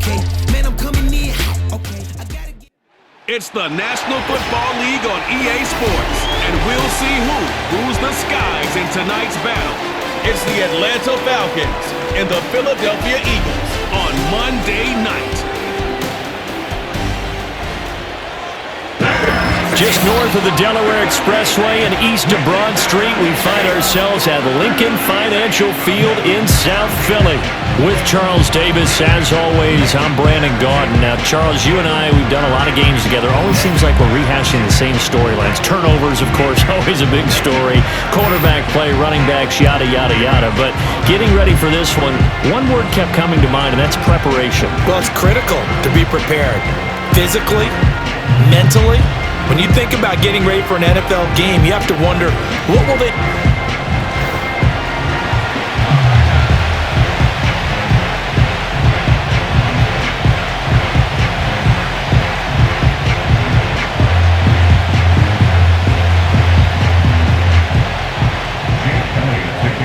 okay. Man, I'm coming in hot, okay. I gotta get. It's the National Football League on EA Sports, and we'll see who rules the skies in tonight's battle. It's the Atlanta Falcons and the Philadelphia Eagles on Monday night. Just north of the Delaware Expressway and east of Broad Street, we find ourselves at Lincoln Financial Field in South Philly. With Charles Davis, as always, I'm Brandon Gaudin. Now, Charles, you and I, we've done a lot of games together. Always seems like we're rehashing the same storylines. Turnovers, of course, always a big story. Quarterback play, running backs, yada, yada, yada. But getting ready for this one word kept coming to mind, and that's preparation. Well, it's critical to be prepared. Physically, mentally. When you think about getting ready for an NFL game, you have to wonder, what will they...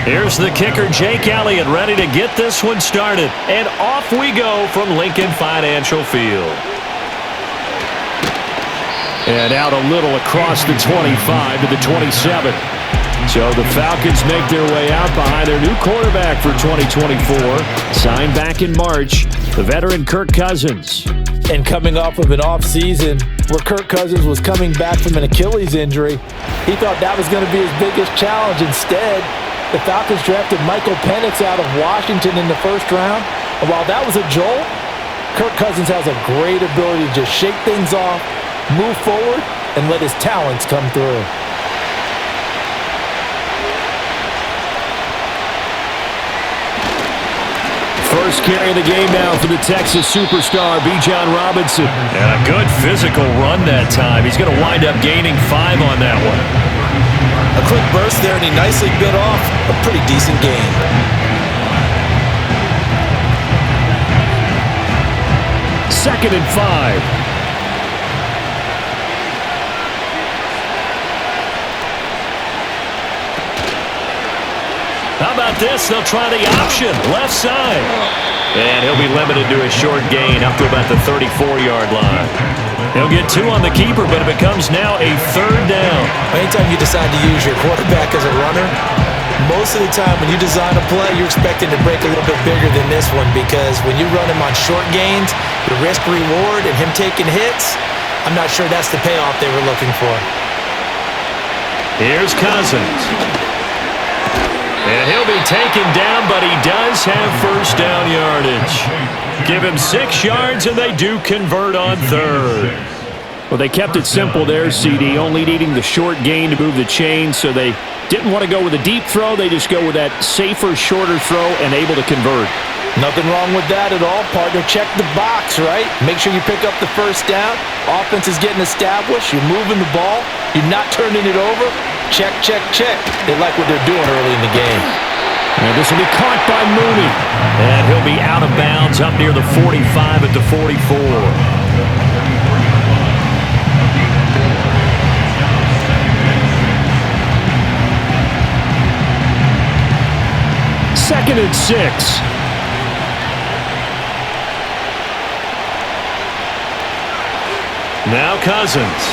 Here's the kicker, Jake Elliott, ready to get this one started. And off we go from Lincoln Financial Field. And out a little across the 25 to the 27. So the Falcons make their way out behind their new quarterback for 2024. Signed back in March, the veteran Kirk Cousins. And coming off of an offseason where Kirk Cousins was coming back from an Achilles injury, he thought that was going to be his biggest challenge. Instead, the Falcons drafted Michael Penix out of Washington in the first round. And while that was a jolt, Kirk Cousins has a great ability to just shake things off, move forward, and let his talents come through. First carry of the game now for the Texas superstar, Bijan Robinson. And a good physical run that time. He's going to wind up gaining 5 on that one. A quick burst there, and he nicely bit off a pretty decent gain. Second and 5. How about this? They'll try the option, left side. And he'll be limited to a short gain up to about the 34-yard line. He'll get 2 on the keeper, but it becomes now a third down. Anytime you decide to use your quarterback as a runner, most of the time when you design a play, you're expecting to break a little bit bigger than this one, because when you run him on short gains, the risk-reward and him taking hits, I'm not sure that's the payoff they were looking for. Here's Cousins. And he'll be taken down, but he does have first down yardage. Give him 6 yards, and they do convert on third. Well, they kept it simple there, CD, only needing the short gain to move the chains, so they didn't want to go with a deep throw. They just go with that safer, shorter throw and able to convert. Nothing wrong with that at all, partner. Check the box, right? Make sure you pick up the first down. Offense is getting established. You're moving the ball. You're not turning it over. Check, check, check. They like what they're doing early in the game. And this will be caught by Mooney. And he'll be out of bounds up near the 45 at the 44. Second and 6. Now Cousins.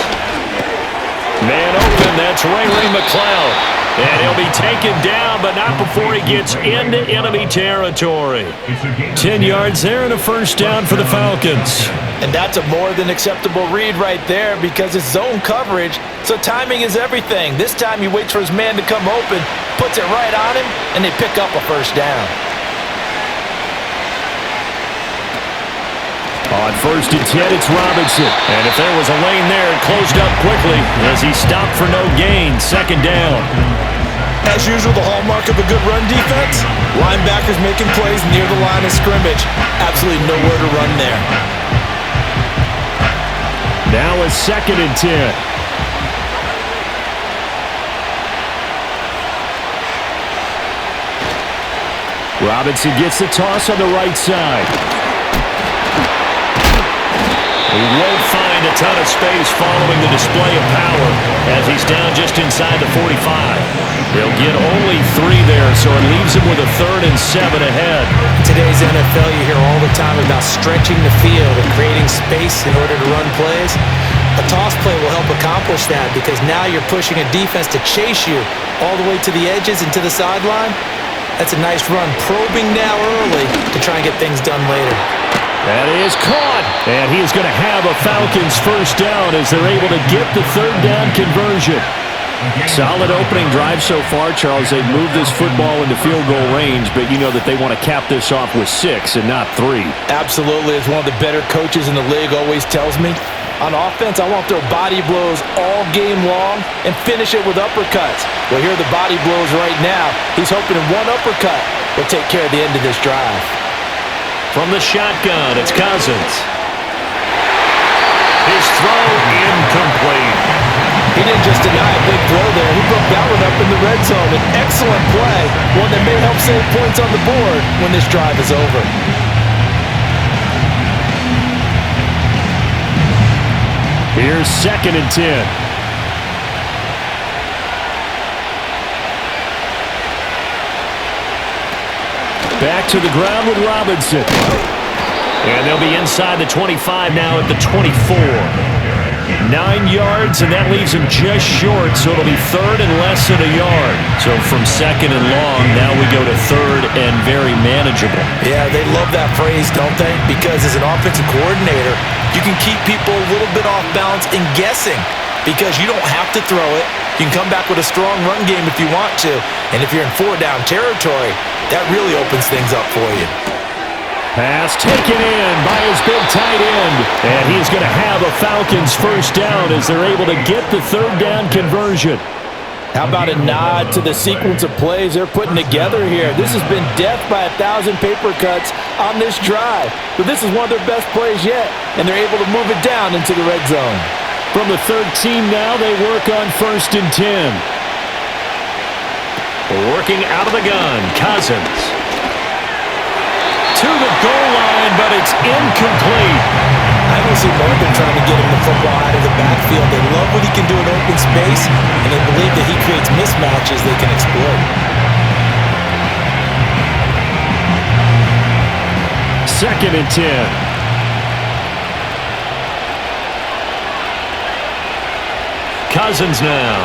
Man open, that's Ray McCloud. And he'll be taken down, but not before he gets into enemy territory. 10 yards there and a first down for the Falcons. And that's a more than acceptable read right there, because it's zone coverage, so timing is everything. This time he waits for his man to come open, puts it right on him, and they pick up a first down. On first and 10, it's Robinson. And if there was a lane there, it closed up quickly as he stopped for no gain. Second down. As usual, the hallmark of a good run defense, linebackers making plays near the line of scrimmage. Absolutely nowhere to run there. Now a second and 10. Robinson gets the toss on the right side. He won't find a ton of space following the display of power as he's down just inside the 45. They'll get only 3 there, so it leaves them with a 3rd and 7 ahead. In today's NFL, you hear all the time about stretching the field and creating space in order to run plays. A toss play will help accomplish that because now you're pushing a defense to chase you all the way to the edges and to the sideline. That's a nice run, probing now early to try and get things done later. That is caught, and he is going to have a Falcons first down as they're able to get the 3rd down conversion. Solid opening drive so far, Charles. They've moved this football into field goal range, but you know that they want to cap this off with 6 and not 3. Absolutely. As one of the better coaches in the league always tells me, on offense, I want their body blows all game long and finish it with uppercuts. Well, here are the body blows right now. He's hoping in one uppercut will take care of the end of this drive. From the shotgun, it's Cousins. His throw incomplete. He didn't just deny a big throw there. He broke that one up in the red zone. An excellent play, one that may help save points on the board when this drive is over. Here's 2nd and 10. Back to the ground with Robinson. And they'll be inside the 25 now at the 24. 9 yards, and that leaves him just short, so it'll be 3rd and less than a yard. So from 2nd and long, now we go to 3rd and very manageable. Yeah, they love that phrase, don't they? Because as an offensive coordinator, you can keep people a little bit off balance and guessing because you don't have to throw it. You can come back with a strong run game if you want to, and if you're in 4-down territory, that really opens things up for you. Pass taken in by his big tight end. And he's going to have a Falcons first down as they're able to get the 3rd down conversion. How about a nod to the sequence of plays they're putting together here? This has been death by 1,000 paper cuts on this drive. But this is one of their best plays yet, and they're able to move it down into the red zone. From the 13 now, they work on 1st and 10. Working out of the gun, Cousins. To the goal line, but it's incomplete. I don't see more than trying to get him the football out of the backfield. They love what he can do in open space, and they believe that he creates mismatches they can exploit. 2nd and 10. Cousins now.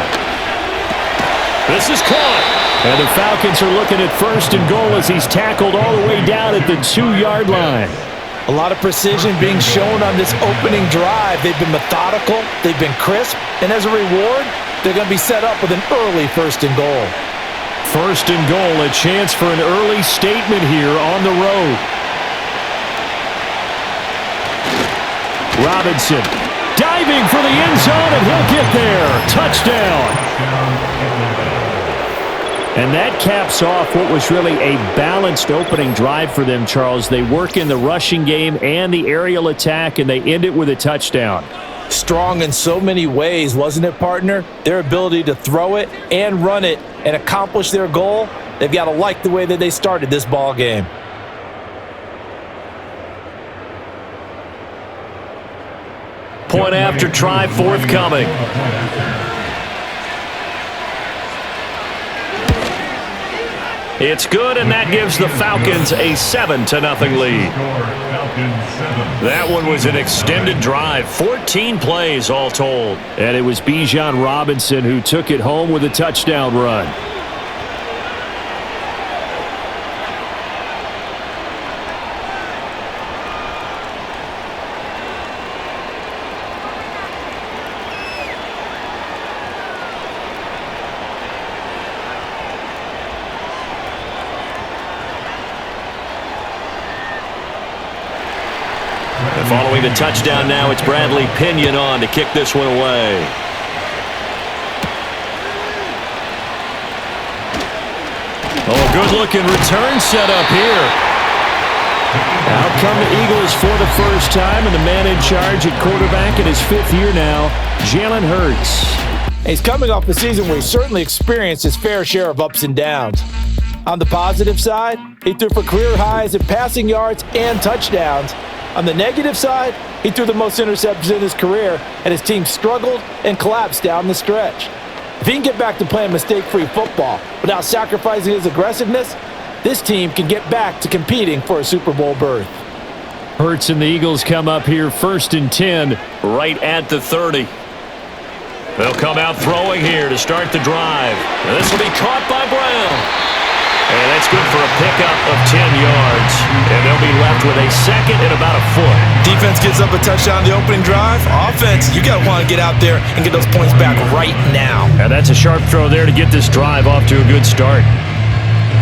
This is caught. And the Falcons are looking at 1st and goal as he's tackled all the way down at the 2-yard line. A lot of precision being shown on this opening drive. They've been methodical, they've been crisp, and as a reward, they're going to be set up with an early 1st and goal. 1st and goal, a chance for an early statement here on the road. Robinson diving for the end zone, and he'll get there. Touchdown. And that caps off what was really a balanced opening drive for them, Charles. They work in the rushing game and the aerial attack, and they end it with a touchdown. Strong in so many ways, wasn't it, partner? Their ability to throw it and run it and accomplish their goal, they've got to like the way that they started this ball game. Point after try forthcoming. It's good, and that gives the Falcons a 7-0 lead. That one was an extended drive, 14 plays all told. And it was Bijan Robinson who took it home with a touchdown run. Following the touchdown now, it's Bradley Pinion on to kick this one away. Oh, good-looking return set up here. Out come the Eagles for the first time, and the man in charge at quarterback in his 5th year now, Jalen Hurts. He's coming off a season where he certainly experienced his fair share of ups and downs. On the positive side, he threw for career highs in passing yards and touchdowns. On the negative side, he threw the most interceptions in his career, and his team struggled and collapsed down the stretch. If he can get back to playing mistake-free football without sacrificing his aggressiveness, this team can get back to competing for a Super Bowl berth. Hurts and the Eagles come up here 1st and 10, right at the 30. They'll come out throwing here to start the drive. And this will be caught by Brown. And that's good for a pickup of 10 yards. And they'll be left with a second and about a foot. Defense gives up a touchdown the opening drive. Offense, you got to want to get out there and get those points back right now. And that's a sharp throw there to get this drive off to a good start.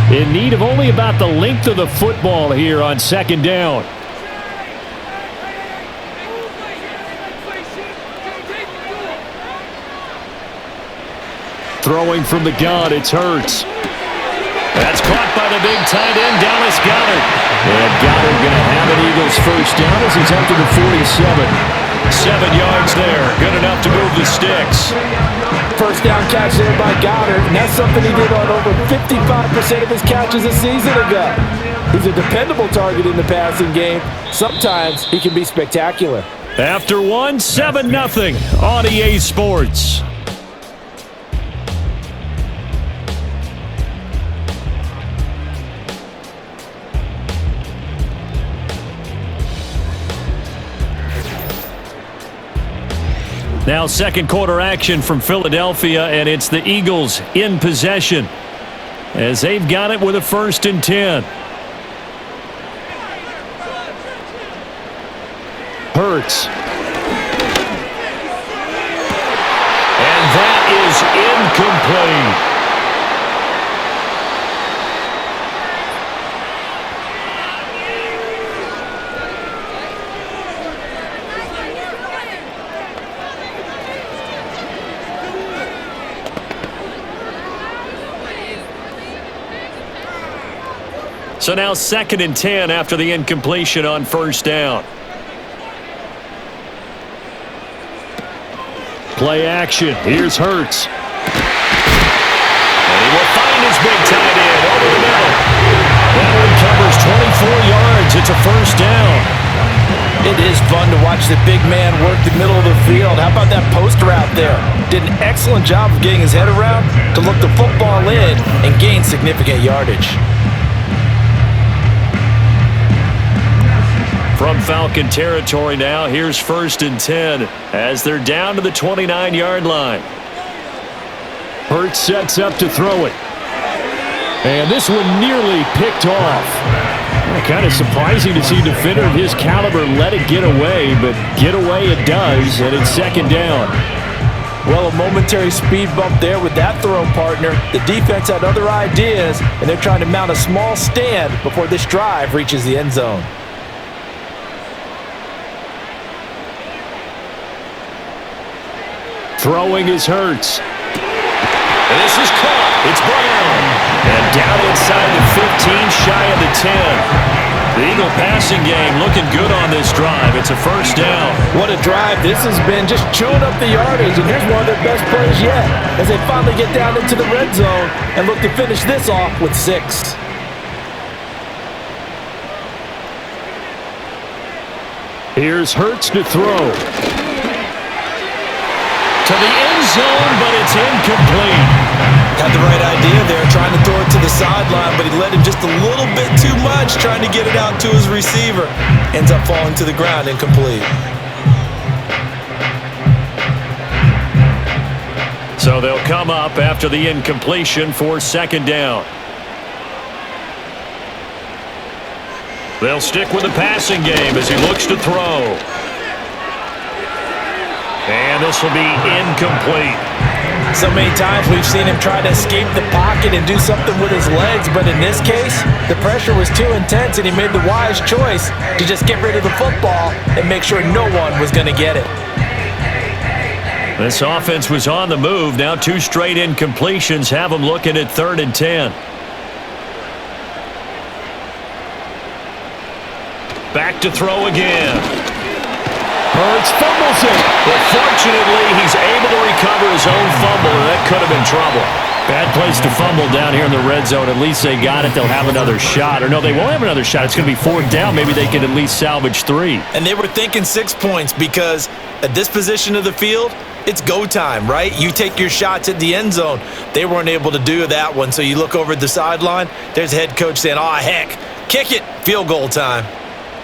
In need of only about the length of the football here on 2nd down. Throwing from the gun, it's Hurts. That's caught by the big tight end, Dallas Goedert. And Goedert going to have an Eagles first down as he's up to the 47. 7 yards there, good enough to move the sticks. First down catch there by Goedert, and that's something he did on over 55% of his catches a season ago. He's a dependable target in the passing game. Sometimes he can be spectacular. After one, 7-0 on EA Sports. Now second quarter action from Philadelphia, and it's the Eagles in possession as they've got it with a 1st and 10. Hurts. And that is incomplete. So now 2nd and 10 after the incompletion on 1st down. Play action. Here's Hurts. And he will find his big tight end over the middle. That one covers 24 yards. It's a 1st down. It is fun to watch the big man work the middle of the field. How about that post route there? Did an excellent job of getting his head around to look the football in and gain significant yardage. From Falcon territory now, here's 1st and 10 as they're down to the 29-yard line. Hurts sets up to throw it. And this one nearly picked off. Kind of surprising to see a defender of his caliber let it get away, but get away it does, and it's 2nd down. Well, a momentary speed bump there with that throw, partner. The defense had other ideas, and they're trying to mount a small stand before this drive reaches the end zone. Throwing is Hurts. And this is caught. It's Brown. And down inside the 15, shy of the 10. The Eagle passing game looking good on this drive. It's a 1st down. What a drive this has been, just chewing up the yardage, and here's one of their best plays yet as they finally get down into the red zone and look to finish this off with 6. Here's Hurts to throw. To the end zone, but it's incomplete. Had the right idea there, trying to throw it to the sideline, but he led him just a little bit too much, trying to get it out to his receiver. Ends up falling to the ground, incomplete. So they'll come up after the incompletion for 2nd down. They'll stick with the passing game as he looks to throw. And this will be incomplete. So many times we've seen him try to escape the pocket and do something with his legs, but in this case, the pressure was too intense and he made the wise choice to just get rid of the football and make sure no one was going to get it. This offense was on the move. Now 2 straight incompletions have them looking at 3rd and 10. Back to throw again. Hurts fumbles it. But fortunately, he's able to recover his own fumble, and that could have been trouble. Bad place to fumble down here in the red zone. At least they got it. They'll have another shot. Or no, they won't have another shot. It's going to be 4th down. Maybe they can at least salvage 3. And they were thinking 6 points because at this position of the field, it's go time, right? You take your shots at the end zone. They weren't able to do that one. So you look over at the sideline, there's the head coach saying, "Oh, heck, kick it, field goal time."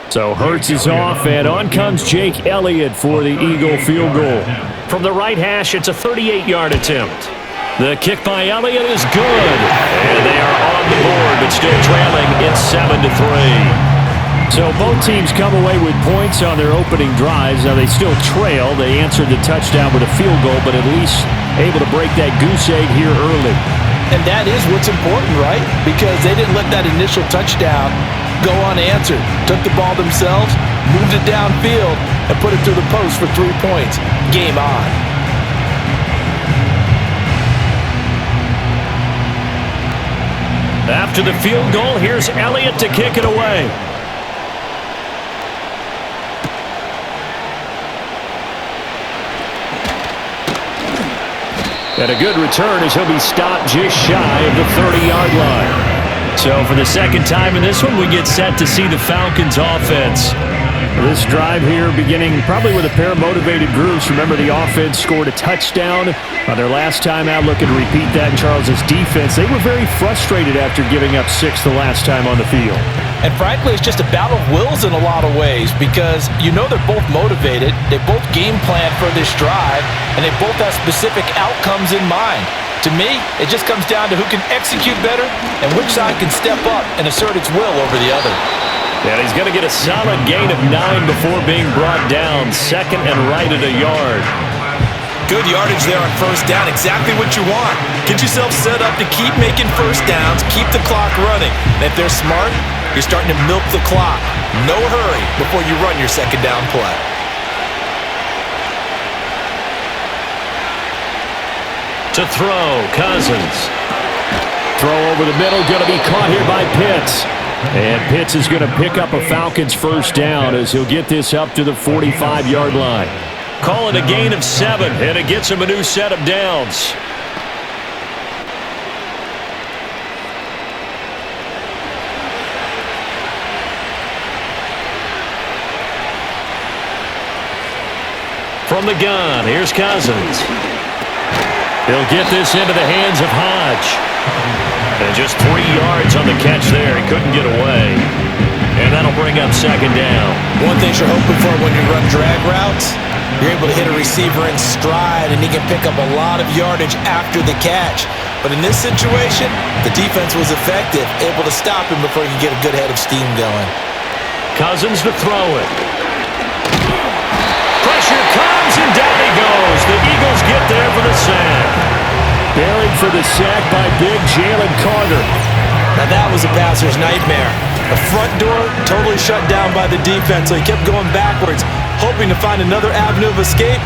So Hurts is off, and on comes Jake Elliott for the Eagle field goal. From the right hash, it's a 38-yard attempt. The kick by Elliott is good, and they are on the board, but still trailing. It's 7-3. So both teams come away with points on their opening drives. Now they still trail. They answered the touchdown with a field goal, but at least able to break that goose egg here early. And that is what's important, right? Because they didn't let that initial touchdown go unanswered. Took the ball themselves, moved it downfield, and put it through the post for 3 points. Game on. After the field goal, here's Elliott to kick it away. And a good return as he'll be stopped just shy of the 30-yard line. So for the second time in this one, we get set to see the Falcons offense. This drive here beginning probably with a pair of motivated groups. Remember, the offense scored a touchdown on their last time out, looking to repeat that in Charles's defense. They were very frustrated after giving up 6 the last time on the field. And frankly, it's just a battle of wills in a lot of ways because you know they're both motivated, they both game plan for this drive, and they both have specific outcomes in mind. To me, it just comes down to who can execute better and which side can step up and assert its will over the other. And he's going to get a solid gain of 9 before being brought down. 2nd and right at a yard. Good yardage there on 1st down. Exactly what you want. Get yourself set up to keep making 1st downs, keep the clock running. And if they're smart, you're starting to milk the clock. No hurry before you run your 2nd down play. To throw, Cousins. Throw over the middle, going to be caught here by Pitts. And Pitts is going to pick up a Falcons 1st down as he'll get this up to the 45-yard line. Call it a gain of 7, and it gets him a new set of downs. From the gun, here's Cousins. He'll get this into the hands of Hodge. And just 3 yards on the catch there. He couldn't get away. And that'll bring up 2nd down. One thing you're hoping for when you run drag routes, you're able to hit a receiver in stride, and he can pick up a lot of yardage after the catch. But in this situation, the defense was effective, able to stop him before he could get a good head of steam going. Cousins to throw it. Pressure comes, and down he goes. The Eagles get there for the sack. Buried for the sack by big Jalen Carter. Now that was a passer's nightmare. The front door totally shut down by the defense, so he kept going backwards, hoping to find another avenue of escape.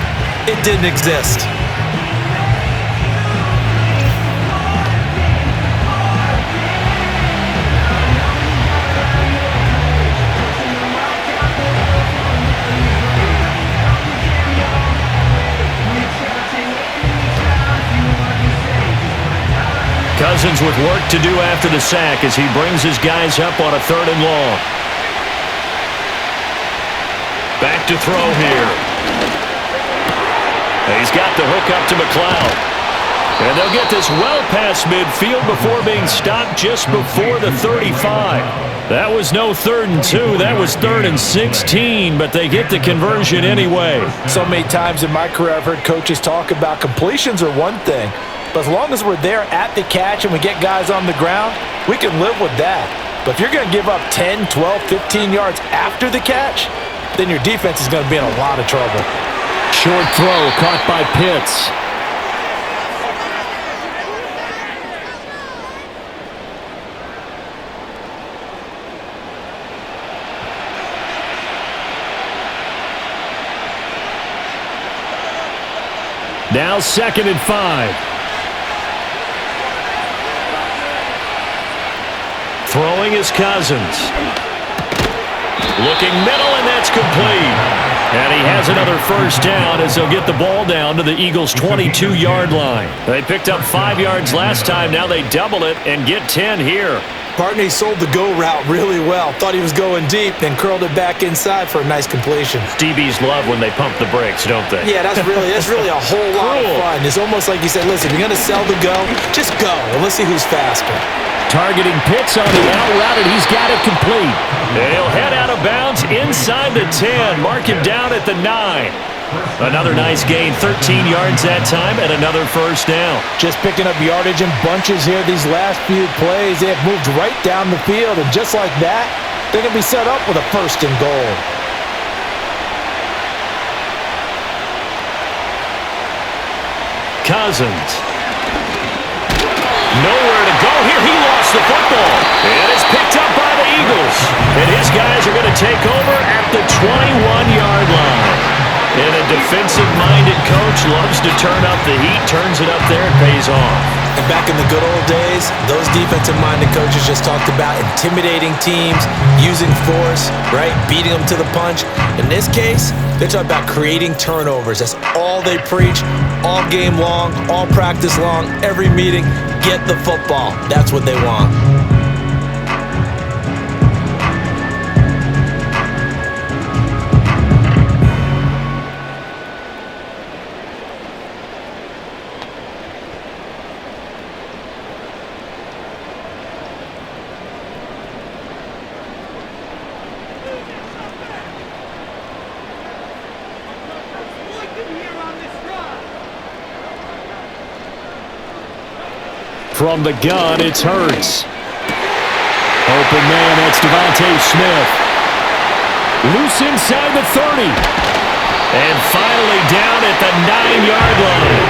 It didn't exist. Cousins with work to do after the sack as he brings his guys up on a 3rd and long. Back to throw here. And he's got the hook up to McLeod. And they'll get this well past midfield before being stopped just before the 35. That was no 3rd and 2. That was 3rd and 16, but they get the conversion anyway. So many times in my career I've heard coaches talk about completions are one thing, but as long as we're there at the catch and we get guys on the ground, we can live with that. But if you're going to give up 10, 12, 15 yards after the catch, then your defense is going to be in a lot of trouble. Short throw caught by Pitts. Now 2nd and 5. Throwing is Cousins. Looking middle, and that's complete. And he has another first down as they'll get the ball down to the Eagles' 22-yard line. They picked up 5 yards last time. Now they double it and get 10 here. Partney sold the go route really well. Thought he was going deep, then curled it back inside for a nice completion. DBs love when they pump the brakes, don't they? Yeah, that's really a whole lot of fun. It's almost like you said, listen, if you're going to sell the go, just go, and let's see who's faster. Targeting Pitts on the out route, and he's got it complete. He'll head out of bounds inside the 10. Mark him down at the 9. Another nice gain, 13 yards that time, and another first down. Just picking up yardage in bunches here these last few plays. They have moved right down the field, and just like that, they're going to be set up with a first and goal. Cousins. Nowhere to go here. He lost the football. And it's picked up by the Eagles. And his guys are going to take over at the 21-yard line. And a defensive-minded coach loves to turn up the heat, turns it up there, and pays off. And back in the good old days, those defensive-minded coaches just talked about intimidating teams, using force, right, beating them to the punch. In this case, they're talking about creating turnovers. That's all they preach, all game long, all practice long, every meeting. Get the football. That's what they want. From the gun, it's Hurts. Open man, that's Devontae Smith. Loose inside the 30. And finally down at the 9-yard line.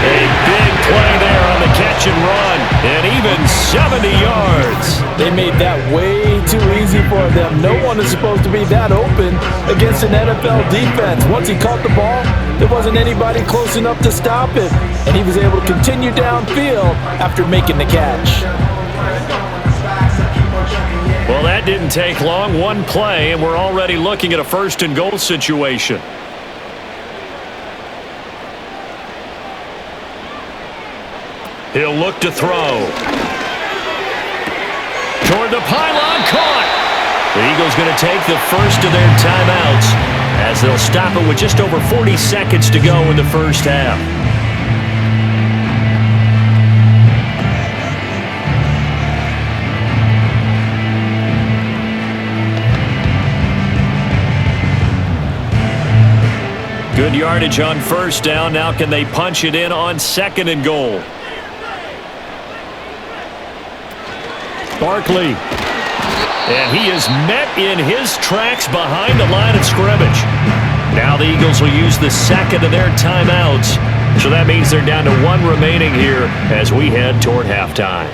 A big play there on the catch and run. And even 70 yards. They made that way too easy for them. No one is supposed to be that open against an NFL defense. Once he caught the ball, there wasn't anybody close enough to stop him. And he was able to continue downfield after making the catch. Well, that didn't take long. One play, and we're already looking at a first and goal situation. He'll look to throw. Toward the pylon, caught. The Eagles going to take the first of their timeouts as they'll stop it with just over 40 seconds to go in the first half. Good yardage on first down. Now can they punch it in on second and goal? Barkley. And he is met in his tracks behind the line of scrimmage. Now the Eagles will use the second of their timeouts. So that means they're down to one remaining here as we head toward halftime.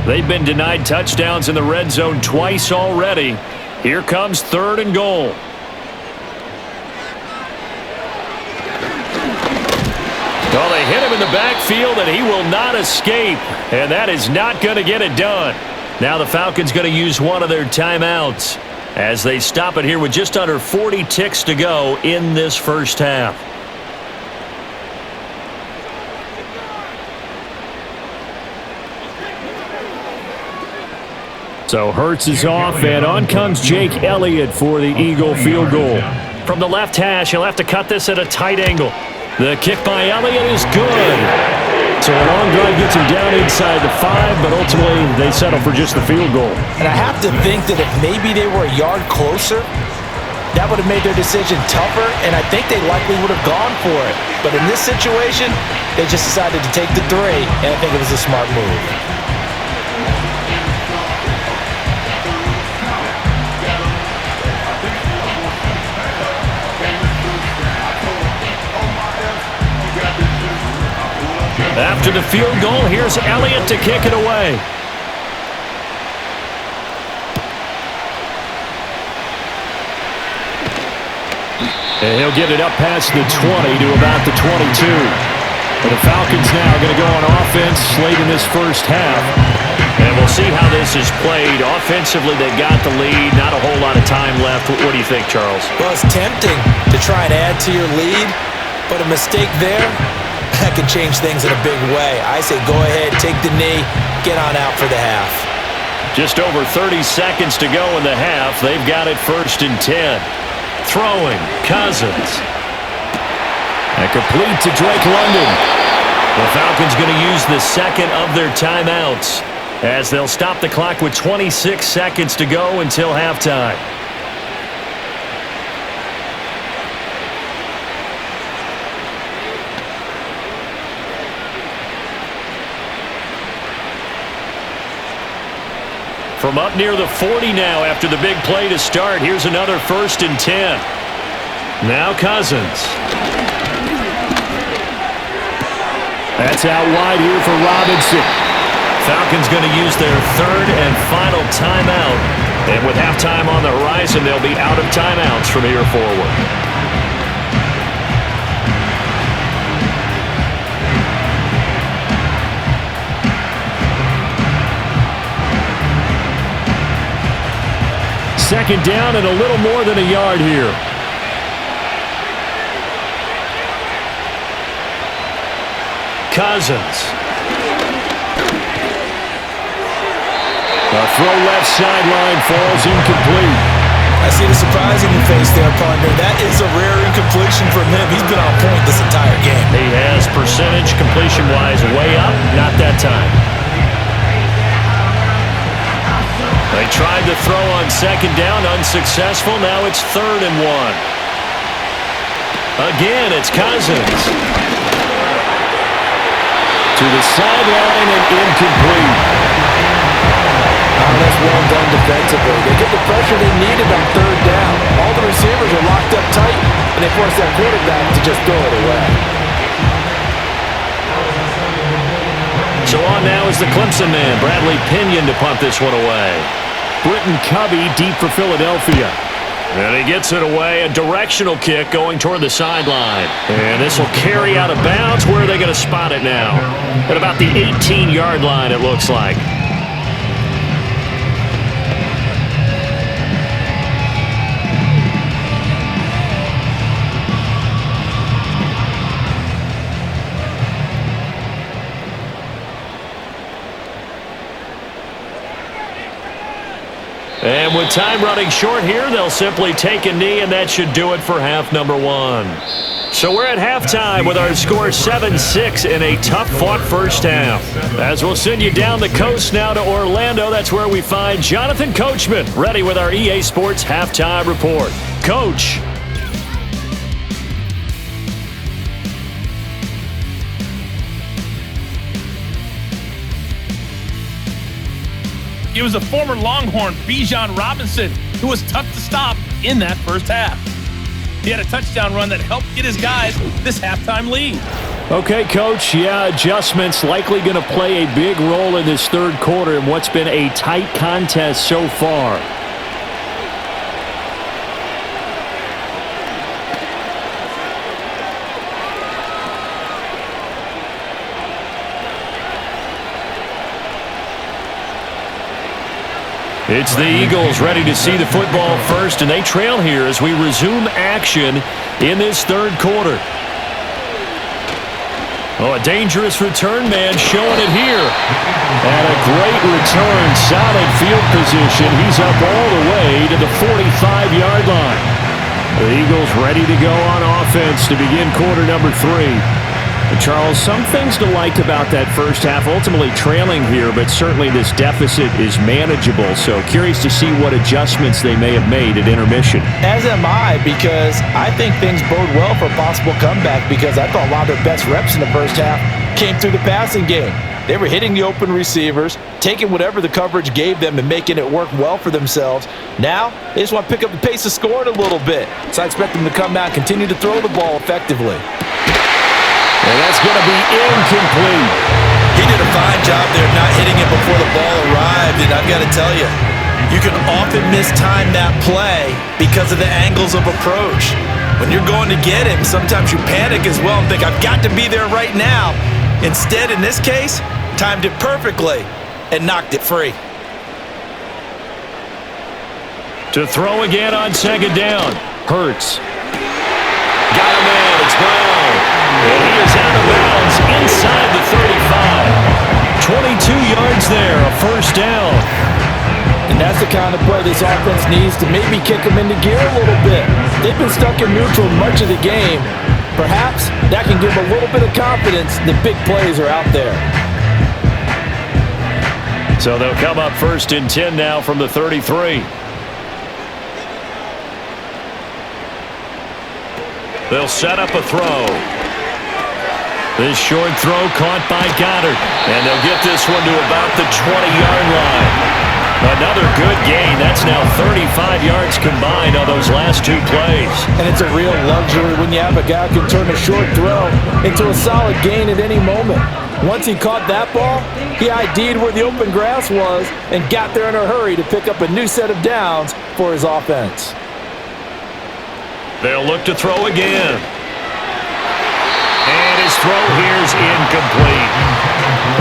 They've been denied touchdowns in the red zone twice already. Here comes third and goal. Well, they hit him in the backfield, and he will not escape. And that is not going to get it done. Now the Falcons going to use one of their timeouts as they stop it here with just under 40 ticks to go in this first half. So Hurts is off, and on comes Jake Elliott for the Eagle field goal. From the left hash, he'll have to cut this at a tight angle. The kick by Elliott is good. So a long drive gets him down inside the 5, but ultimately they settle for just the field goal. And I have to think that if maybe they were a yard closer, that would have made their decision tougher, and I think they likely would have gone for it. But in this situation, they just decided to take the 3, and I think it was a smart move. After the field goal, here's Elliott to kick it away. And he'll get it up past the 20 to about the 22. The Falcons now are going to go on offense late in this first half. And we'll see how this is played. Offensively, they got the lead. Not a whole lot of time left. What do you think, Charles? Well, it's tempting to try and add to your lead, but a mistake there, that can change things in a big way. I say go ahead, take the knee, get on out for the half. Just over 30 seconds to go in the half. They've got it 1st and 10. Throwing, Cousins. And complete to Drake London. The Falcons going to use the second of their timeouts as they'll stop the clock with 26 seconds to go until halftime. From up near the 40 now after the big play to start. Here's another 1st and 10. Now Cousins. That's out wide here for Robinson. Falcons going to use their 3rd and final timeout. And with halftime on the horizon, they'll be out of timeouts from here forward. Second down and a little more than a yard here. Cousins. A throw left sideline falls incomplete. I see the surprise in your face there, partner. That is a rare incompletion from him. He's been on point this entire game. He has percentage completion-wise way up. Not that time. They tried to throw on second down, unsuccessful. Now it's 3rd and 1. Again, it's Cousins. To the sideline and incomplete. That's well done defensively. They get the pressure they needed on 3rd down. All the receivers are locked up tight, and they force that quarterback to just throw it away. So on now is the Clemson man, Bradley Pinion, to punt this one away. Britton Covey deep for Philadelphia. And he gets it away, a directional kick going toward the sideline. And this will carry out of bounds. Where are they going to spot it now? At about the 18-yard line, it looks like. And with time running short here, they'll simply take a knee, and that should do it for half number 1. So we're at halftime with our score 7-6 in a tough-fought first half. As we'll send you down the coast now to Orlando, that's where we find Jonathan Coachman, ready with our EA Sports Halftime Report. Coach. It was a former Longhorn, Bijan Robinson, who was tough to stop in that first half. He had a touchdown run that helped get his guys this halftime lead. Okay, Coach. Yeah, adjustments likely going to play a big role in this 3rd quarter in what's been a tight contest so far. It's the Eagles ready to see the football first, and they trail here as we resume action in this 3rd quarter. Oh, a dangerous return man showing it here. And a great return, solid field position. He's up all the way to the 45-yard line. The Eagles ready to go on offense to begin quarter number 3. And Charles, some things to like about that first half, ultimately trailing here, but certainly this deficit is manageable. So curious to see what adjustments they may have made at intermission. As am I, because I think things bode well for a possible comeback, because I thought a lot of their best reps in the first half came through the passing game. They were hitting the open receivers, taking whatever the coverage gave them and making it work well for themselves. Now, they just want to pick up the pace of scoring a little bit. So I expect them to come out and continue to throw the ball effectively. And that's going to be incomplete. He did a fine job there not hitting it before the ball arrived, and I've got to tell you, you can often mistime that play because of the angles of approach. When you're going to get him, sometimes you panic as well and think, I've got to be there right now. Instead, in this case, timed it perfectly and knocked it free. To throw again on second down. Hurts. Got a man. It's Brown. And he is out of bounds inside the 35. 22 yards there, a first down. And that's the kind of play this offense needs to maybe kick them into gear a little bit. They've been stuck in neutral much of the game. Perhaps that can give them a little bit of confidence that big plays are out there. So they'll come up 1st and 10 now from the 33. They'll set up a throw. This short throw caught by Goddard. And they'll get this one to about the 20-yard line. Another good gain. That's now 35 yards combined on those last 2 plays. And it's a real luxury when you have a guy who can turn a short throw into a solid gain at any moment. Once he caught that ball, he ID'd where the open grass was and got there in a hurry to pick up a new set of downs for his offense. They'll look to throw again. And his throw here's incomplete.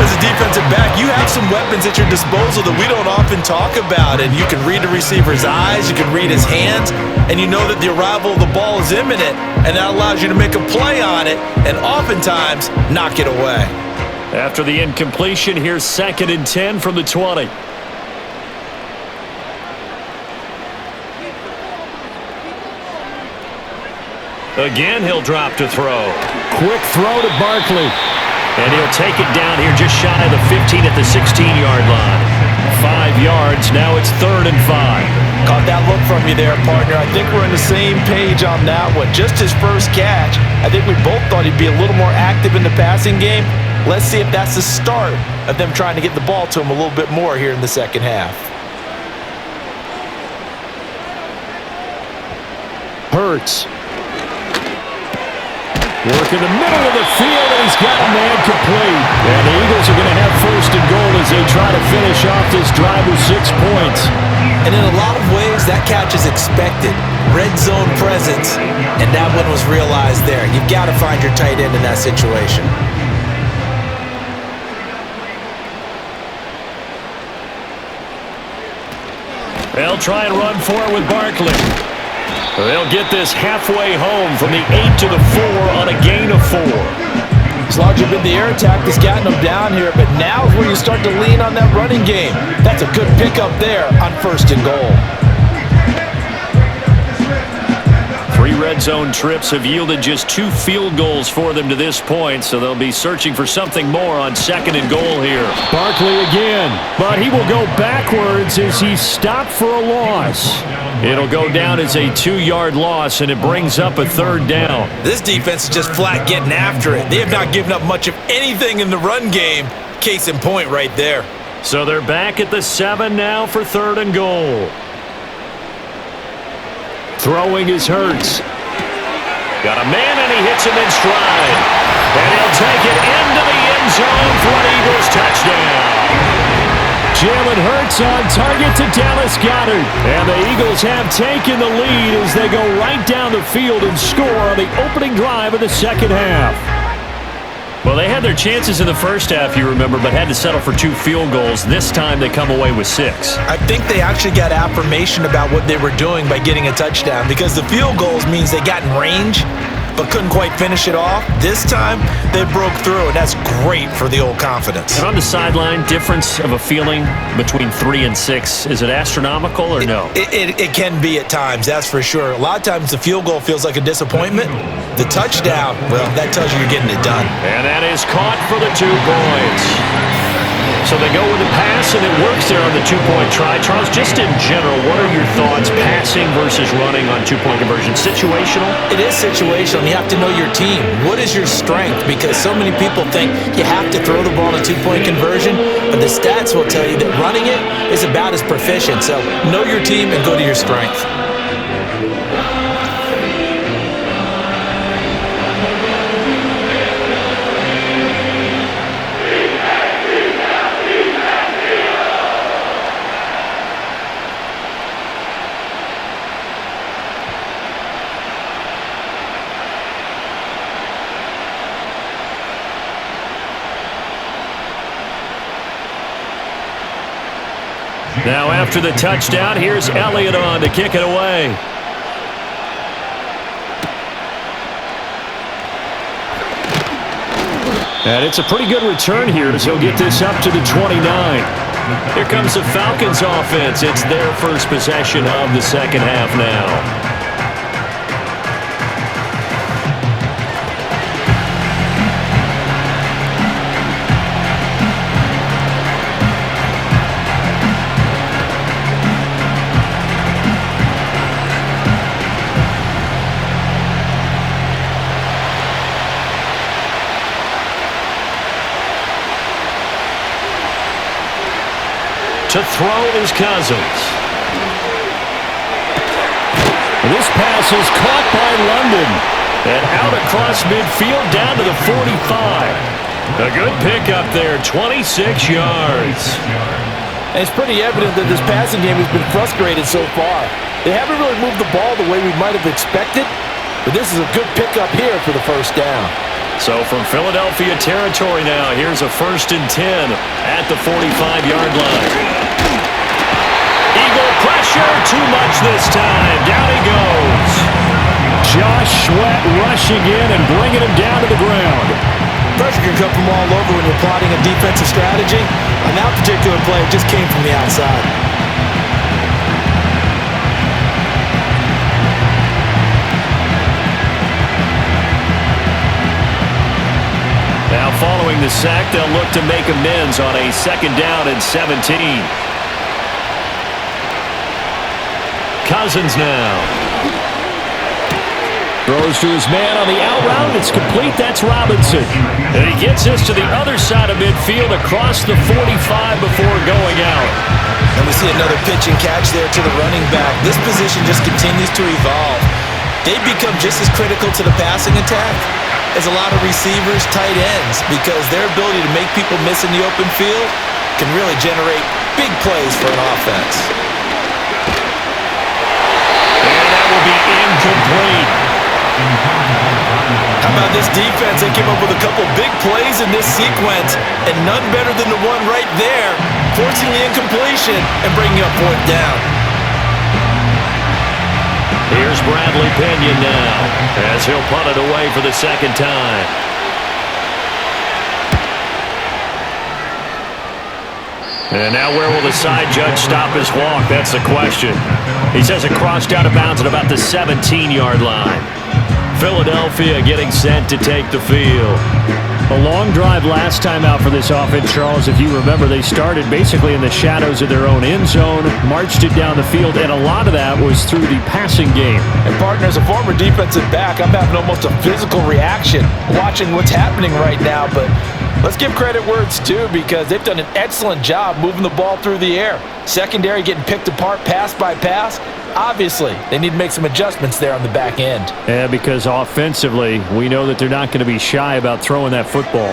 As a defensive back, you have some weapons at your disposal that we don't often talk about. And you can read the receiver's eyes, you can read his hands, and you know that the arrival of the ball is imminent, and that allows you to make a play on it and oftentimes knock it away. After the incompletion, here's 2nd and 10 from the 20. Again, he'll drop to throw. Quick throw to Barkley. And he'll take it down here just shy of the 15 at the 16-yard line. 5 yards. Now it's 3rd and 5. Caught that look from you there, partner. I think we're on the same page on that one. Just his first catch. I think we both thought he'd be a little more active in the passing game. Let's see if that's the start of them trying to get the ball to him a little bit more here in the second half. Hurts. Work in the middle of the field, and he's got a man complete. And the Eagles are going to have 1st and goal as they try to finish off this drive with 6 points. And in a lot of ways, that catch is expected. Red zone presence, and that one was realized there. You've got to find your tight end in that situation. They'll try and run for it with Barkley. They'll get this halfway home from the 8 to the 4 on a gain of 4. It's largely been the air attack that's gotten them down here, but now is where you start to lean on that running game. That's a good pickup there on 1st and goal. 3 red zone trips have yielded just 2 field goals for them to this point, so they'll be searching for something more on 2nd and goal here. Barkley again, but he will go backwards as he stopped for a loss. It'll go down as a 2-yard loss, and it brings up a 3rd down. This defense is just flat getting after it. They have not given up much of anything in the run game. Case in point right there. So they're back at the 7 now for 3rd and goal. Throwing is Hurts. Got a man, and he hits him in stride. And he'll take it into the end zone for an Eagles touchdown. Jalen Hurts on target to Dallas Goedert. And the Eagles have taken the lead as they go right down the field and score on the opening drive of the second half. Well, they had their chances in the first half, you remember, but had to settle for 2 field goals. This time they come away with 6. I think they actually got affirmation about what they were doing by getting a touchdown, because the field goals means they got in range but couldn't quite finish it off. This time they broke through, and that's great for the old confidence. And on the sideline, difference of a feeling between 3 and 6, is it astronomical or no? It can be at times, that's for sure. A lot of times the field goal feels like a disappointment. The touchdown, well, that tells you you're getting it done. And that is caught for the 2 points. So they go with the pass, and it works there on the 2-point try. Charles, just in general, what are your thoughts passing versus running on 2-point conversion? Situational? It is situational. You have to know your team. What is your strength? Because so many people think you have to throw the ball in a 2-point conversion, but the stats will tell you that running it is about as proficient. So know your team and go to your strength. Now after the touchdown, here's Elliott on to kick it away. And it's a pretty good return here as he'll get this up to the 29. Here comes the Falcons offense. It's their first possession of the second half now. To throw is Cousins. This pass is caught by London. And out across midfield down to the 45. A good pickup there, 26 yards. And it's pretty evident that this passing game has been frustrated so far. They haven't really moved the ball the way we might have expected, but this is a good pickup here for the first down. So from Philadelphia territory now, here's a 1st and 10 at the 45-yard line. Eagle pressure, too much this time. Down he goes. Josh Sweat rushing in and bringing him down to the ground. Pressure can come from all over when you're plotting a defensive strategy. On that particular play, it just came from the outside. Now following the sack, they'll look to make amends on a 2nd down and 17. Cousins now. Throws to his man on the out route. It's complete. That's Robinson. And he gets this to the other side of midfield across the 45 before going out. And we see another pitch and catch there to the running back. This position just continues to evolve. They've become just as critical to the passing attack as a lot of receivers, tight ends, because their ability to make people miss in the open field can really generate big plays for an offense. And that will be incomplete. How about this defense? They came up with a couple big plays in this sequence, and none better than the one right there, forcing the incompletion and bringing up 4th down. Here's Bradley Pinion now as he'll punt it away for the 2nd time. And now where will the side judge stop his walk? That's the question. He says it crossed out of bounds at about the 17-yard line. Philadelphia getting set to take the field. A long drive last time out for this offense, Charles. If you remember, they started basically in the shadows of their own end zone, marched it down the field, and a lot of that was through the passing game. And partner, as a former defensive back, I'm having almost a physical reaction watching what's happening right now, but let's give credit where it's due because they've done an excellent job moving the ball through the air. Secondary getting picked apart pass by pass. Obviously, they need to make some adjustments there on the back end. Yeah, because offensively, we know that they're not going to be shy about throwing that football.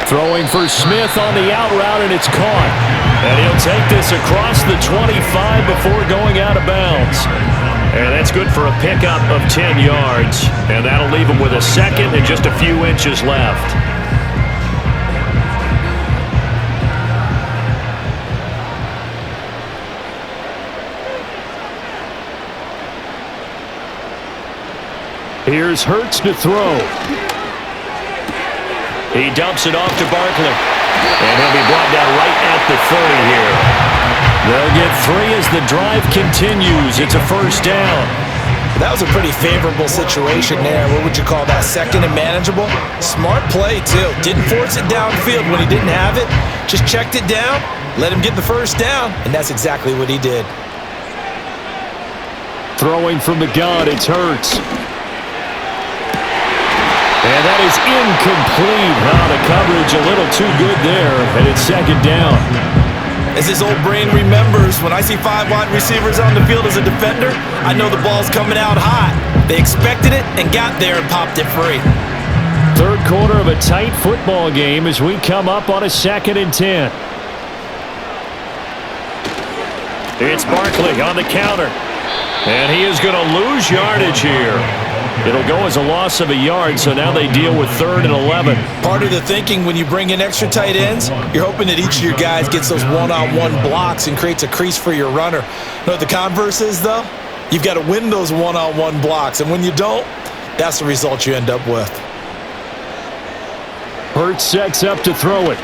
Throwing for Smith on the out route, and it's caught. And he'll take this across the 25 before going out of bounds. And that's good for a pickup of 10 yards. And that'll leave him with a 2nd and just a few inches left. Here's Hurts to throw. He dumps it off to Barkley. And he'll be brought down right at the 30 here. They'll get 3 as the drive continues. It's a 1st down. That was a pretty favorable situation there. What would you call that? 2nd and manageable? Smart play, too. Didn't force it downfield when he didn't have it. Just checked it down, let him get the 1st down, and that's exactly what he did. Throwing from the gun, it's Hurts. And that is incomplete. The coverage a little too good there, and it's 2nd down. As his old brain remembers, when I see 5 wide receivers on the field as a defender, I know the ball's coming out hot. They expected it and got there and popped it free. 3rd quarter of a tight football game as we come up on a 2nd and 10. It's Barkley on the counter. And he is going to lose yardage here. It'll go as a loss of a yard, so now they deal with 3rd and 11. Part of the thinking when you bring in extra tight ends, you're hoping that each of your guys gets those one-on-one blocks and creates a crease for your runner. You know what the converse is, though? You've got to win those one-on-one blocks, and when you don't, that's the result you end up with. Hurts sets up to throw it.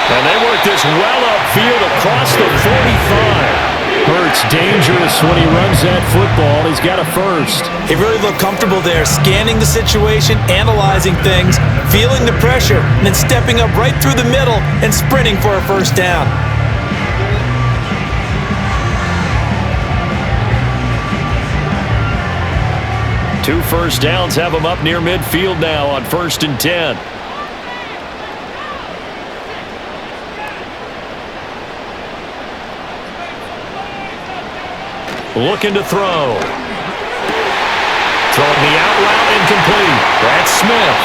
And they work this well upfield across the 45. Hurts dangerous when he runs that football. He's got a first. He really looked comfortable there, scanning the situation, analyzing things, feeling the pressure, and then stepping up right through the middle and sprinting for a first down. Two first downs have him up near midfield now on 1st and 10. Looking to throw. Throwing the out route incomplete. That's Smith.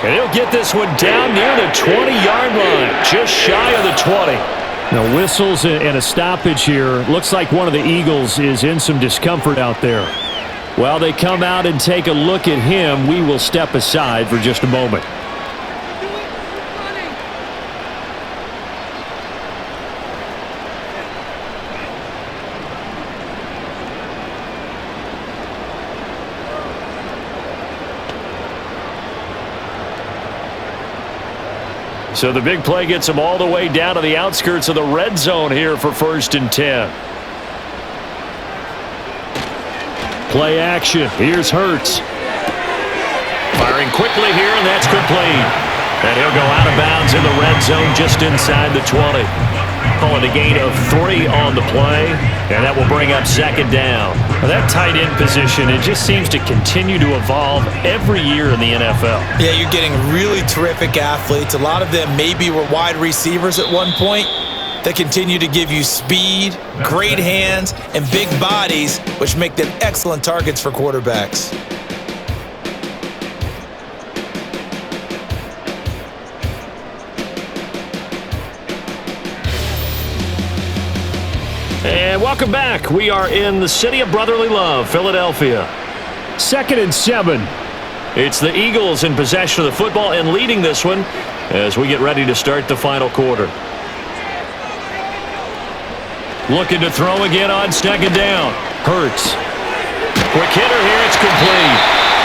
And he'll get this one down near the 20-yard line. Just shy of the 20. Now whistles and a stoppage here. Looks like one of the Eagles is in some discomfort out there. While they come out and take a look at him, we will step aside for just a moment. So the big play gets him all the way down to the outskirts of the red zone here for 1st and 10. Play action. Here's Hurts. Firing quickly here, and that's complete. And he'll go out of bounds in the red zone just inside the 20. Call it a gain of 3 on the play, and that will bring up 2nd down. Now that tight end position, it just seems to continue to evolve every year in the NFL. Yeah, you're getting really terrific athletes. A lot of them maybe were wide receivers at one point. They continue to give you speed, great hands, and big bodies, which make them excellent targets for quarterbacks. And welcome back. We are in the city of brotherly love, Philadelphia. 2nd and 7. It's the Eagles in possession of the football and leading this one as we get ready to start the final quarter. Looking to throw again on 2nd down. Hurts. Quick hitter here. It's complete.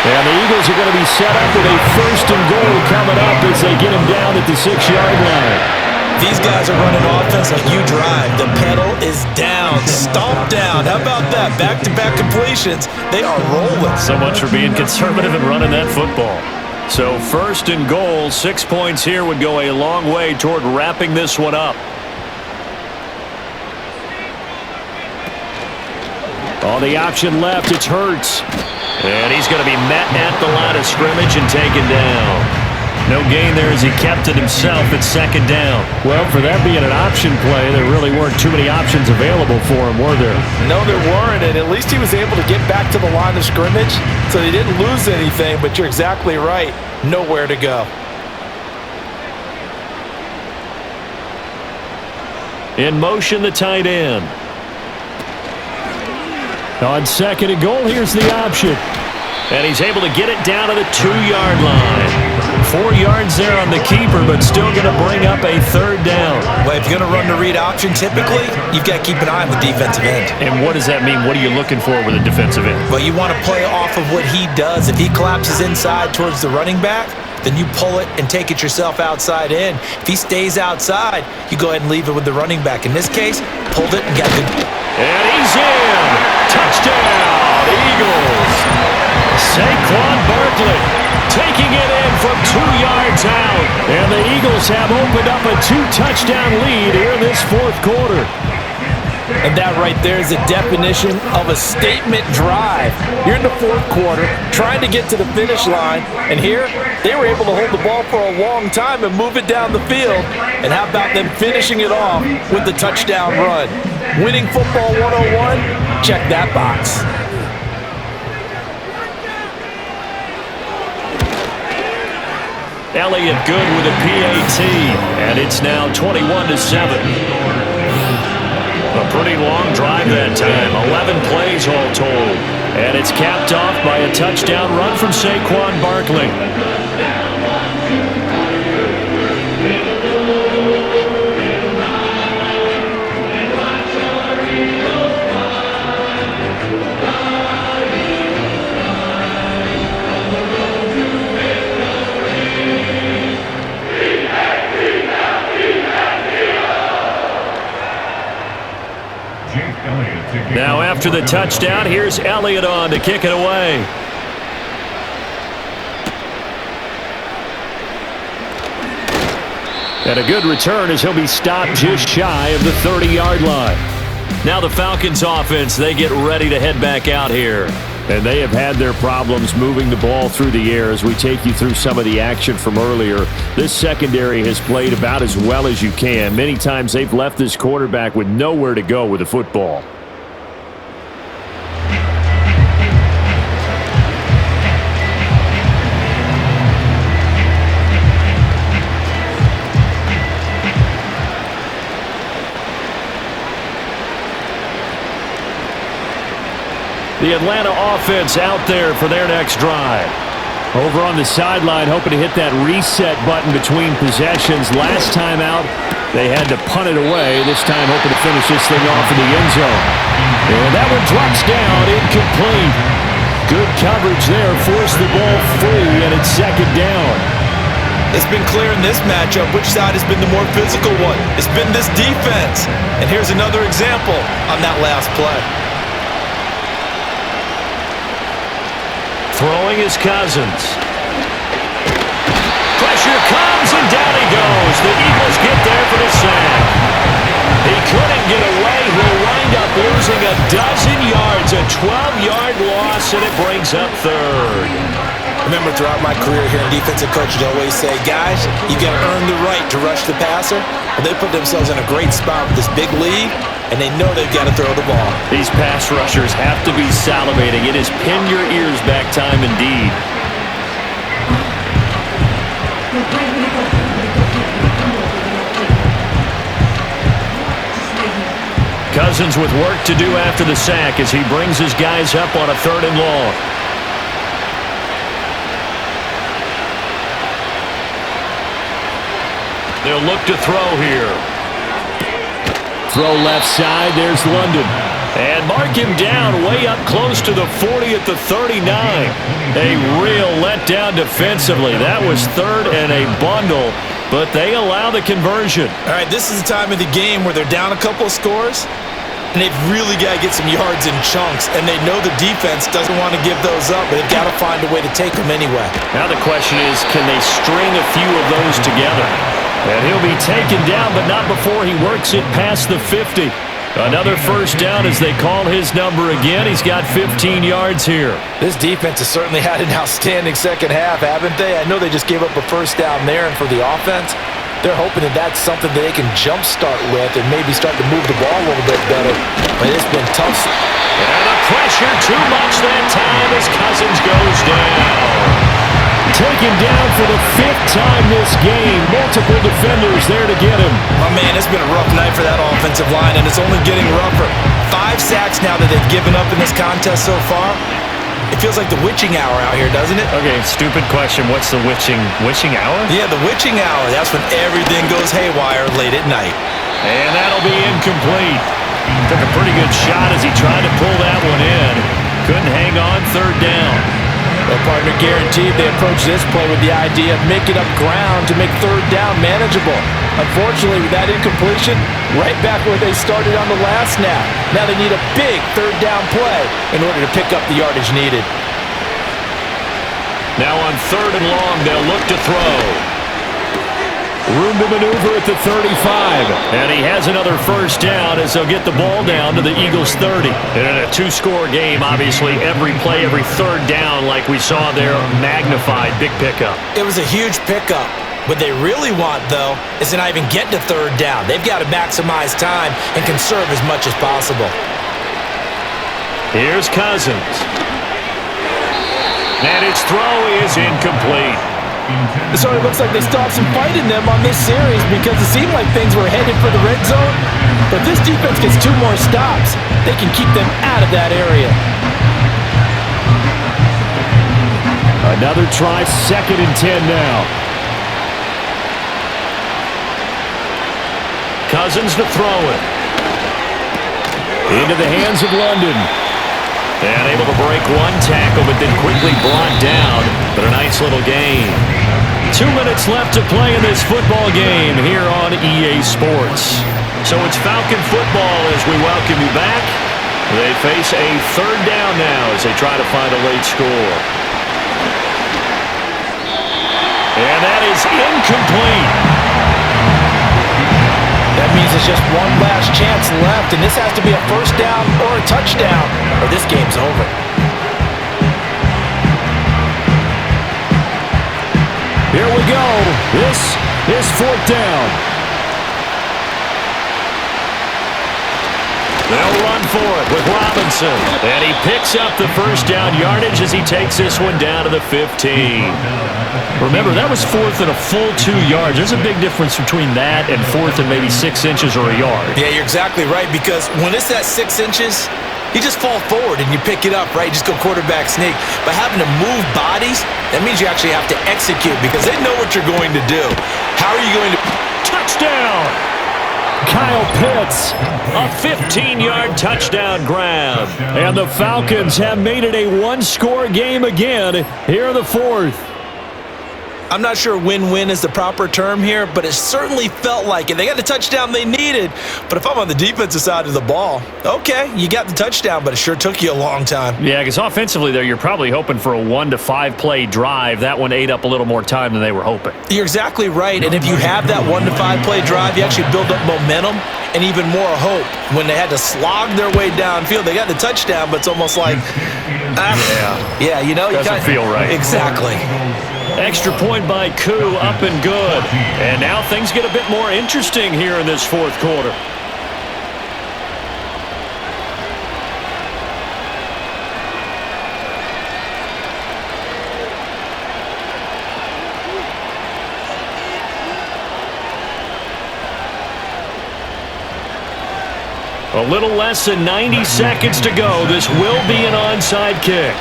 And the Eagles are going to be set up with a 1st and goal coming up as they get him down at the 6-yard line. These guys are running offense like you drive. The pedal is down, stomped down. How about that? Back-to-back completions. They are rolling. So much for being conservative and running that football. So 1st and goal, 6 points here would go a long way toward wrapping this one up. On the option left, it's Hurts. And he's going to be met at the line of scrimmage and taken down. No gain there as he kept it himself at 2nd down. Well, for that being an option play, there really weren't too many options available for him, were there? No, there weren't, and at least he was able to get back to the line of scrimmage, so they didn't lose anything, but you're exactly right. Nowhere to go. In motion, the tight end. On 2nd and goal, here's the option. And he's able to get it down to the 2-yard line. 4 yards there on the keeper, but still going to bring up a 3rd down. Well, if you're going to run the read option, typically, you've got to keep an eye on the defensive end. And what does that mean? What are you looking for with a defensive end? Well, you want to play off of what he does. If he collapses inside towards the running back, then you pull it and take it yourself outside in. If he stays outside, you go ahead and leave it with the running back. In this case, pulled it and got good. And he's in. Touchdown, Eagles. Saquon Barkley taking it in from 2 yards out. And the Eagles have opened up a 2-touchdown lead here in this 4th quarter. And that right there is a definition of a statement drive. You're in the 4th quarter, trying to get to the finish line, and here they were able to hold the ball for a long time and move it down the field. And how about them finishing it off with the touchdown run? Winning football 101? Check that box. Elliott good with a PAT, and it's now 21-7. A pretty long drive that time. 11 plays all told. And it's capped off by a touchdown run from Saquon Barkley. Now after the touchdown, here's Elliott on to kick it away. And a good return as he'll be stopped just shy of the 30-yard line. Now the Falcons offense, they get ready to head back out here. And they have had their problems moving the ball through the air as we take you through some of the action from earlier. This secondary has played about as well as you can. Many times they've left this quarterback with nowhere to go with the football. The Atlanta offense out there for their next drive. Over on the sideline, hoping to hit that reset button between possessions. Last time out, they had to punt it away. This time, hoping to finish this thing off in the end zone. And that one drops down, incomplete. Good coverage there, forced the ball free, and it's second down. It's been clear in this matchup which side has been the more physical one. It's been this defense. And here's another example on that last play. Throwing is Cousins. Pressure comes, and down he goes. The Eagles get there for the sack. He couldn't get away. He'll wind up losing a dozen yards. A 12-yard loss, and it brings up third. Remember, throughout my career here in defensive coaches always say, guys, you got to earn the right to rush the passer. Well, they put themselves in a great spot with this big lead, and they know they've got to throw the ball. These pass rushers have to be salivating. It is pin your ears back time indeed. Cousins with work to do after the sack as he brings his guys up on a 3rd and long. They'll look to throw here. Throw left side. There's London. And mark him down way up close to the 40 at the 39. A real letdown defensively. That was 3rd and a bundle, but they allow the conversion. All right, this is the time of the game where they're down a couple of scores, and they've really got to get some yards in chunks, and they know the defense doesn't want to give those up, but they've got to find a way to take them anyway. Now the question is, can they string a few of those together? And he'll be taken down, but not before he works it past the 50. Another first down as they call his number again. He's got 15 yards here. This defense has certainly had an outstanding second half, haven't they? I know they just gave up a first down there, and for the offense, they're hoping that that's something that they can jumpstart with and maybe start to move the ball a little bit better. But it's been tough. And the pressure too much that time as Cousins goes down. Taken down for the 5th time this game. Multiple defenders there to get him. Oh, man, it's been a rough night for that offensive line, and it's only getting rougher. 5 sacks now that they've given up in this contest so far. It feels like the witching hour out here, doesn't it? Okay, stupid question. What's the witching hour? Yeah, the witching hour. That's when everything goes haywire late at night. And that'll be incomplete. Took a pretty good shot as he tried to pull that one in. Couldn't hang on 3rd down. Well, partner, guaranteed they approach this play with the idea of making up ground to make 3rd down manageable. Unfortunately, with that incompletion, right back where they started on the last snap. Now they need a big 3rd down play in order to pick up the yardage needed. Now on 3rd and long, they'll look to throw. Room to maneuver at the 35. And he has another first down as they'll get the ball down to the Eagles' 30. And in a 2-score game, obviously, every play, every 3rd down, like we saw there, magnified. Big pickup. It was a huge pickup. What they really want, though, is to not even get to 3rd down. They've got to maximize time and conserve as much as possible. Here's Cousins. And his throw is incomplete. It sort of looks like they stopped some fight in them on this series because it seemed like things were headed for the red zone. But if this defense gets 2 more stops, they can keep them out of that area. Another try, 2nd and 10 now. Cousins to throw it. Into the hands of London. And able to break 1 tackle, but then quickly brought down. But a nice little gain. 2 minutes left to play in this football game here on EA Sports. So it's Falcon football as we welcome you back. They face a 3rd down now as they try to find a late score. And that is incomplete. That means there's just one last chance left, and this has to be a 1st down or a touchdown, or this game's over. Here we go. This is 4th down. They'll run for it with Robinson. And he picks up the 1st down yardage as he takes this one down to the 15. Remember, that was 4th and a full 2 yards. There's a big difference between that and 4th and maybe 6 inches or a yard. Yeah, you're exactly right, because when it's at 6 inches, you just fall forward and you pick it up, right? You just go quarterback sneak. But having to move bodies, that means you actually have to execute because they know what you're going to do. How are you going to... Touchdown! Kyle Pitts, a 15-yard touchdown grab. And the Falcons have made it a 1-score game again here in the 4th. I'm not sure win-win is the proper term here, but it certainly felt like it. They got the touchdown they needed, but if I'm on the defensive side of the ball, okay, you got the touchdown, but it sure took you a long time. Yeah, because offensively there, you're probably hoping for a 1 to 5 play drive. That one ate up a little more time than they were hoping. You're exactly right, and if you have that 1 to 5 play drive, you actually build up momentum and even more hope. When they had to slog their way downfield, they got the touchdown, but it's almost like, yeah, you know, doesn't feel right. Exactly. Extra point by Koo, up and good. And now things get a bit more interesting here in this 4th quarter. A little less than 90 seconds to go. This will be an onside kick.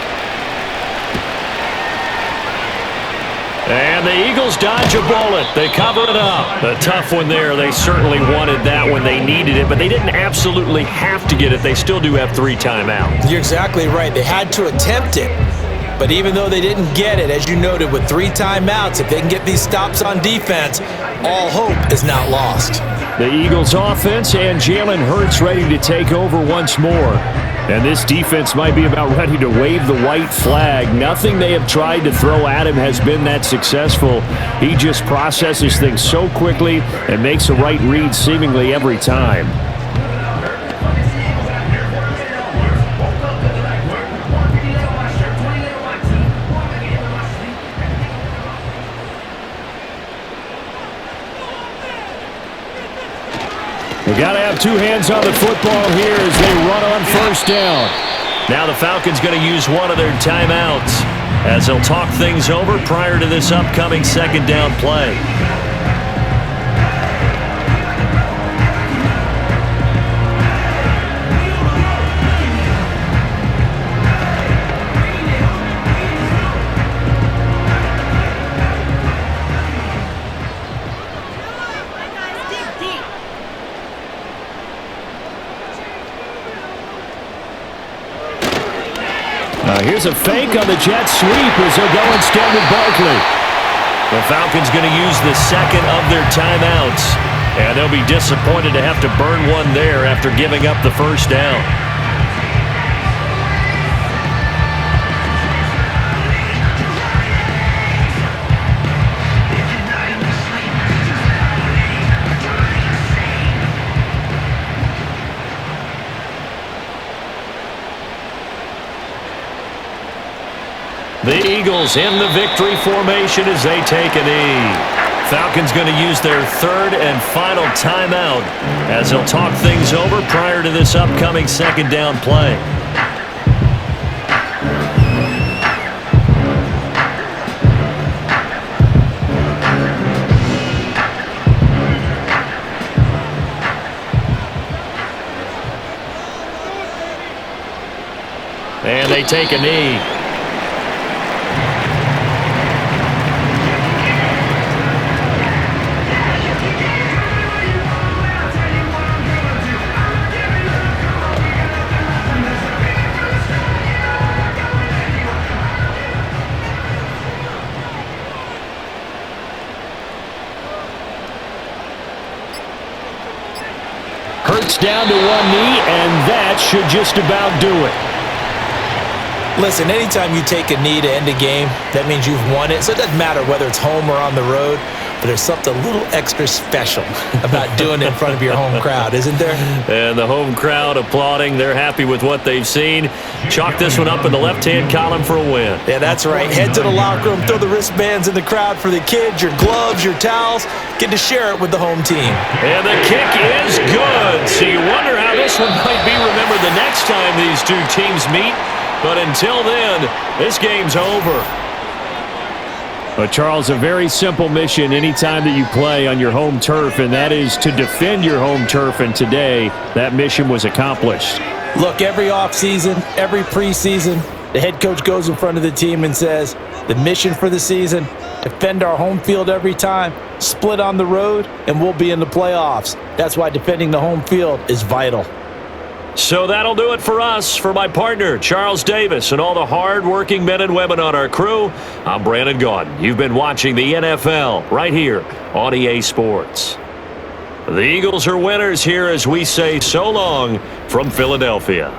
And the Eagles dodge a bullet. They cover it up. A tough one there. They certainly wanted that when they needed it, but they didn't absolutely have to get it. They still do have 3 timeouts. You're exactly right. They had to attempt it. But even though they didn't get it, as you noted, with 3 timeouts, if they can get these stops on defense, all hope is not lost. The Eagles offense and Jalen Hurts ready to take over once more. And this defense might be about ready to wave the white flag. Nothing they have tried to throw at him has been that successful. He just processes things so quickly and makes the right read seemingly every time. We got to have 2 hands on the football here as they run on 1st down. Now the Falcons going to use one of their timeouts as they'll talk things over prior to this upcoming 2nd down play. Here's a fake on the jet sweep as they'll go instead with Barkley. The Falcons going to use the 2nd of their timeouts, and they'll be disappointed to have to burn one there after giving up the 1st down. The Eagles in the victory formation as they take a knee. Falcons going to use their 3rd and final timeout as they'll talk things over prior to this upcoming 2nd down play. they take a knee. Hurts down to one knee, and that should just about do it. Listen, anytime you take a knee to end a game, that means you've won it. So it doesn't matter whether it's home or on the road, but there's something a little extra special about doing it in front of your home crowd, isn't there? And the home crowd applauding. They're happy with what they've seen. Chalk this one up in the left-hand column for a win. Yeah, that's right. Head to the locker room, throw the wristbands in the crowd for the kids, your gloves, your towels. Get to share it with the home team. And the kick is good. So you wonder how this one might be remembered the next time these two teams meet. But until then, this game's over. But Charles, a very simple mission anytime that you play on your home turf, and that is to defend your home turf. And today, that mission was accomplished. Look, every offseason, every preseason, the head coach goes in front of the team and says, the mission for the season, defend our home field every time, split on the road, and we'll be in the playoffs. That's why defending the home field is vital. So that'll do it for us. For my partner, Charles Davis, and all the hard-working men and women on our crew, I'm Brandon Gaudin. You've been watching the NFL right here on EA Sports. The Eagles are winners here as we say so long from Philadelphia.